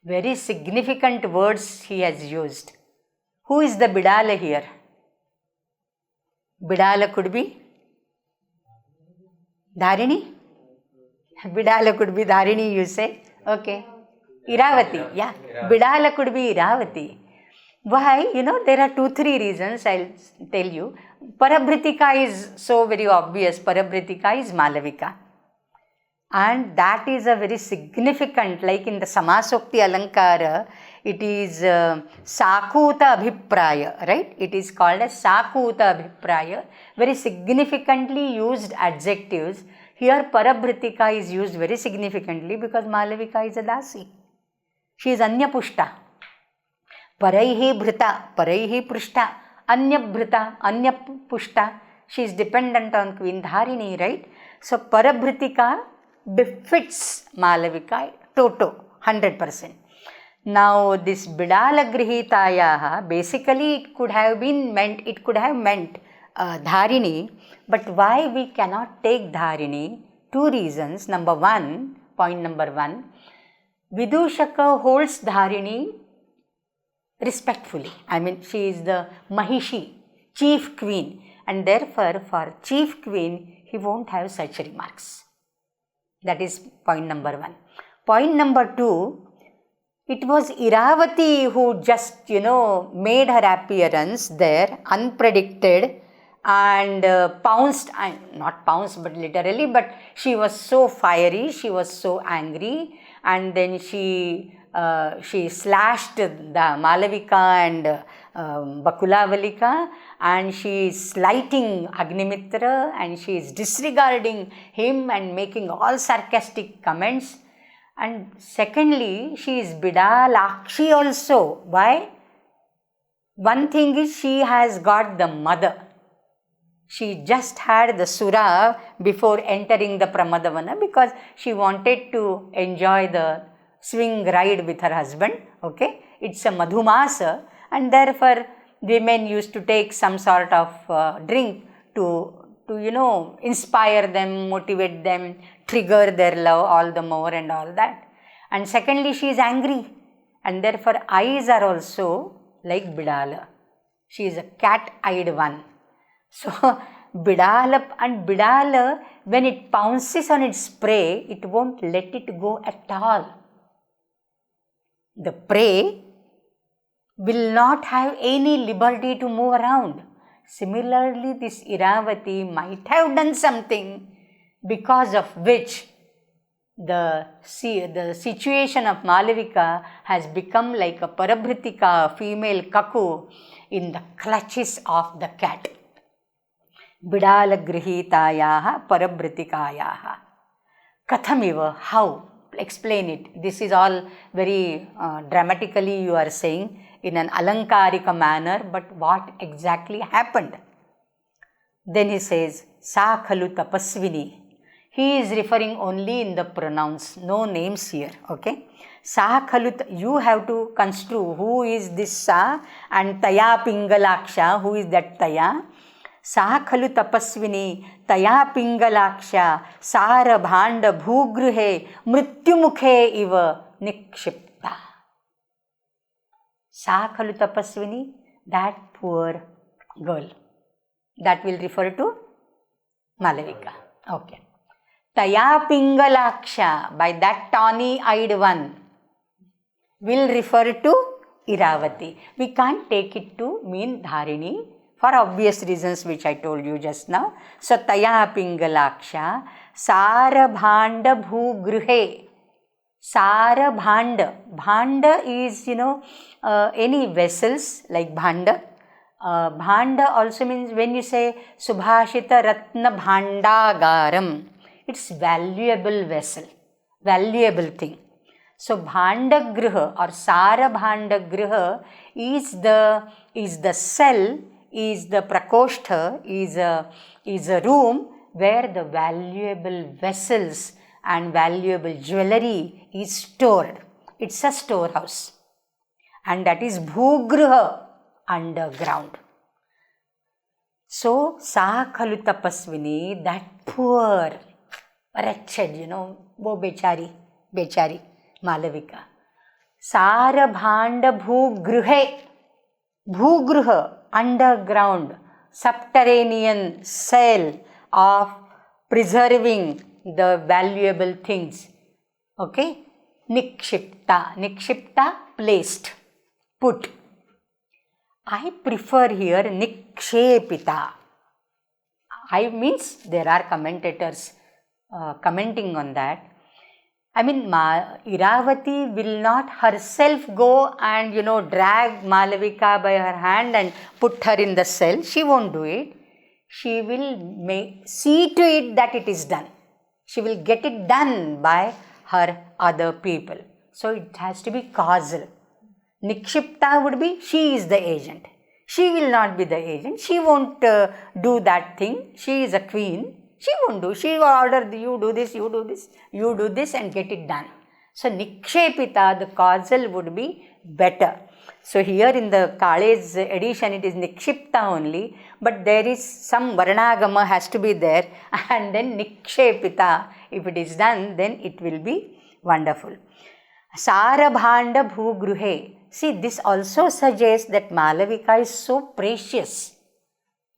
Very significant words he has used. Who is the Bidala here? Bidala could be Dharini? Bidala could be Dharini, you say? Okay. Iravati, yeah. Bidala could be Iravati. Why? There are 2-3 reasons I'll tell you. Parabhritika is so very obvious. Parabhritika is Malavika. And that is a very significant, like in the Samasokti Alankara, it is Sakuta Abhipraya, right? It is called as Sakuta Abhipraya. Very significantly used adjectives. Here Parabhritika is used very significantly because Malavika is a Dasi. She is Anyapushta. Paraihi Bhrita, Paraihi Prushta, Anyabhrita, Anyapushta. She is dependent on Queen Dharini, right? So Parabhritika befits Malavika toto, 100%. Now this Bidala Grihitayaha, basically it could have meant Dharini, but why we cannot take Dharini? 2 reasons. Point number 1, Vidushaka holds Dharini respectfully. I mean, she is the Mahishi, chief queen, and therefore for chief queen, he won't have such remarks. That is point number 1. Point number 2, it was Iravati who just, made her appearance there, unpredicted, and pounced, not pounced but literally, but she was so fiery, she was so angry, and then she slashed the Malavika and Bakulavalika, and she is slighting Agnimitra, and she is disregarding him and making all sarcastic comments. And secondly, she is Bidalakshi also. Why? One thing is she has got the mother. She just had the Sura before entering the Pramadavana because she wanted to enjoy the swing ride with her husband. Okay, it's a Madhumasa, and therefore women used to take some sort of drink to inspire them, motivate them, trigger their love all the more and all that. And secondly, she is angry, and therefore eyes are also like Bidala. She is a cat-eyed one. So Bidala, when it pounces on its prey, it won't let it go at all. the prey will not have any liberty to move around. Similarly, this Iravati might have done something because of which the situation of Malavika has become like a parabhritika, a female cuckoo, in the clutches of the cat. Bidala grihitayaha parabhritikayaha. Kathamiva, how? Explain it. This is all very dramatically you are saying in an alankarika manner, but what exactly happened? Then he says, Sa khalu tapasvini. He is referring only in the pronouns, no names here, okay? Sa khalu, you have to construe who is this Sa and Taya Pingalaksha, who is that Taya? Sa khalu tapasvini Taya Pingalaksha Sara Bhanda Bhugruhe Mrityumukhe iva Nikshipta. Sa khalu tapasvini, that poor girl. That will refer to Malavika. Okay. Taya Pingalaksha, by that tawny-eyed one, will refer to Iravati. We can't take it to mean Dharini for obvious reasons which I told you just now. So, Taya Pingalaksha, Sara Bhanda Bhugruhe. Sara Bhanda. Bhanda is, any vessels like Bhanda. Bhanda also means when you say Subhashita Ratna Bhandagaram, it's valuable vessel, valuable thing. So Bhandagriha or Sara Bhandagriha is the cell, is the prakoshta, is a room where the valuable vessels and valuable jewelry is stored. It's a storehouse. And that is Bhugriha, underground. So, Sa khalu tapasvini, that poor, wretched, wo bechari, Malavika. Sara Bhanda Bhugruhe, Bhugruha, underground, subterranean cell of preserving the valuable things. Okay? Nikshipta, placed, put. I prefer here Nikshepita. I means there are commentators commenting on that. I mean, Iravati will not herself go and, drag Malavika by her hand and put her in the cell. She won't do it. She will see to it that it is done. She will get it done by her other people. So, it has to be causal. Nikshipta would be, she is the agent. She will not be the agent. She won't do that thing. She is a queen. She won't do. She will order, you do this, you do this, you do this and get it done. So, Nikshepita, the causal would be better. So, here in the Kale's edition, it is Nikshipta only, but there is some Varnagama has to be there and then Nikshepita. If it is done, then it will be wonderful. Sara Bhanda Bhugruhe. See, this also suggests that Malavika is so precious.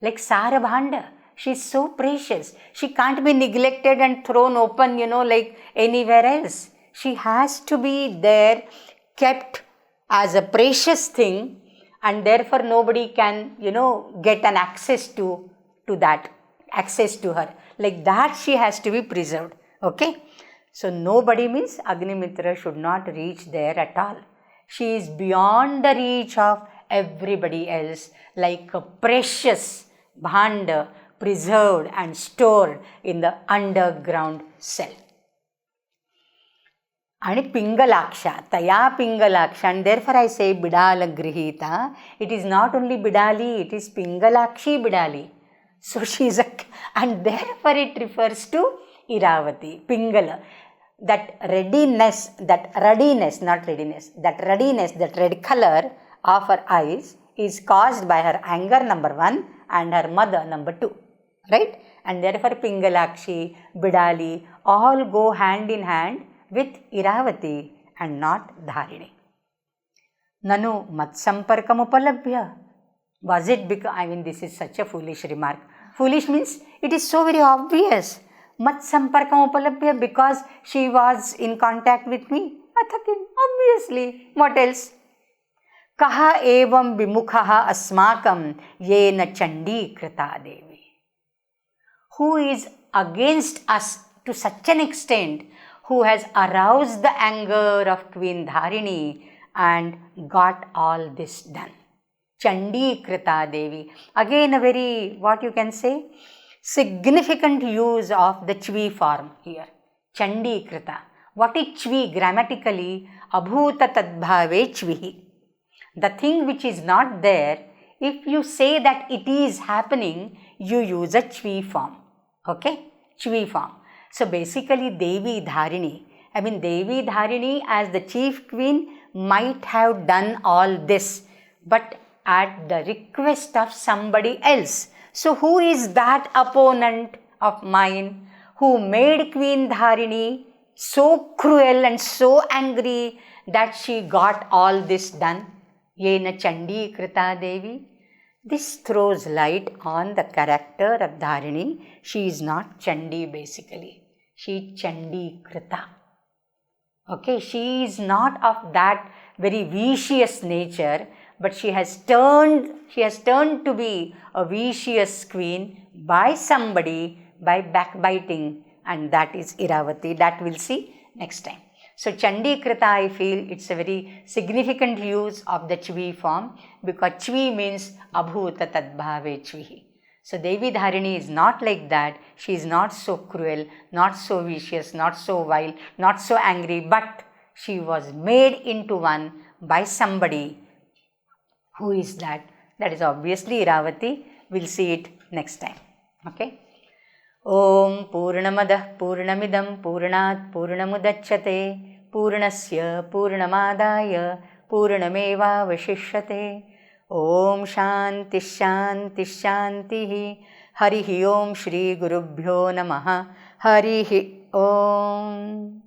Like Sara Bhanda, she is so precious. She can't be neglected and thrown open, like anywhere else. She has to be there, kept as a precious thing, and therefore nobody can, get an access to that, access to her. Like that she has to be preserved. Okay? So, nobody means Agnimitra should not reach there at all. She is beyond the reach of everybody else, like a precious bhanda preserved and stored in the underground cell. And Pingalaksha, Taya Pingalaksha, and therefore I say Bidala Grihita. It is not only Bidali, it is Pingalakshi Bidali. So she is and therefore it refers to Iravati, Pingala. That readiness, that red color of her eyes is caused by her anger, number 1, and her mother, number 2. Right? And therefore Pingalakshi, Bidali, all go hand in hand with Iravati and not Dharini. Nanu Matsamparkam Upalabhya. Was it because, this is such a foolish remark. Foolish means it is so very obvious. Mat Samparkam Upalabhya, because she was in contact with me. Athakin, obviously. What else? Kaha evam vimukhaha asmakam yena chandi krita devi. Who is against us to such an extent, who has aroused the anger of Queen Dharini and got all this done. Chandi Krita Devi. Again a very, what you can say, significant use of the Chvi form here. Chandi Krita. What is Chvi grammatically? Abhuta tadbhave Chvihi. The thing which is not there, if you say that it is happening, you use a Chvi form. Okay? Chvi form. So basically Devi Dharini. Devi Dharini as the chief queen might have done all this, but at the request of somebody else. So who is that opponent of mine who made Queen Dharini so cruel and so angry that she got all this done? Yena Chandi Krita Devi. This throws light on the character of Dharini. She is not Chandi basically. She is Chandi Krita. Okay, she is not of that very vicious nature, but she has turned to be a vicious queen by somebody, by backbiting, and that is Iravati. That we'll see next time. So Chandi Krita, I feel it's a very significant use of the Chvi form, because Chvi means Abhuta Tadbhave Chvihi. So Devi Dharini is not like that. She is not so cruel, not so vicious, not so vile, not so angry, but she was made into one by somebody. Who is that? That is obviously Iravati. We'll see it next time. Okay. Om Purnamadah Purnamidam Purnat Purnamudachyate Purnasya Purnamadaya Purnameva Vashishyate. Om Shanti Shanti Shanti. Harihi Om Shri Gurubhyo Namaha. Harihi Om.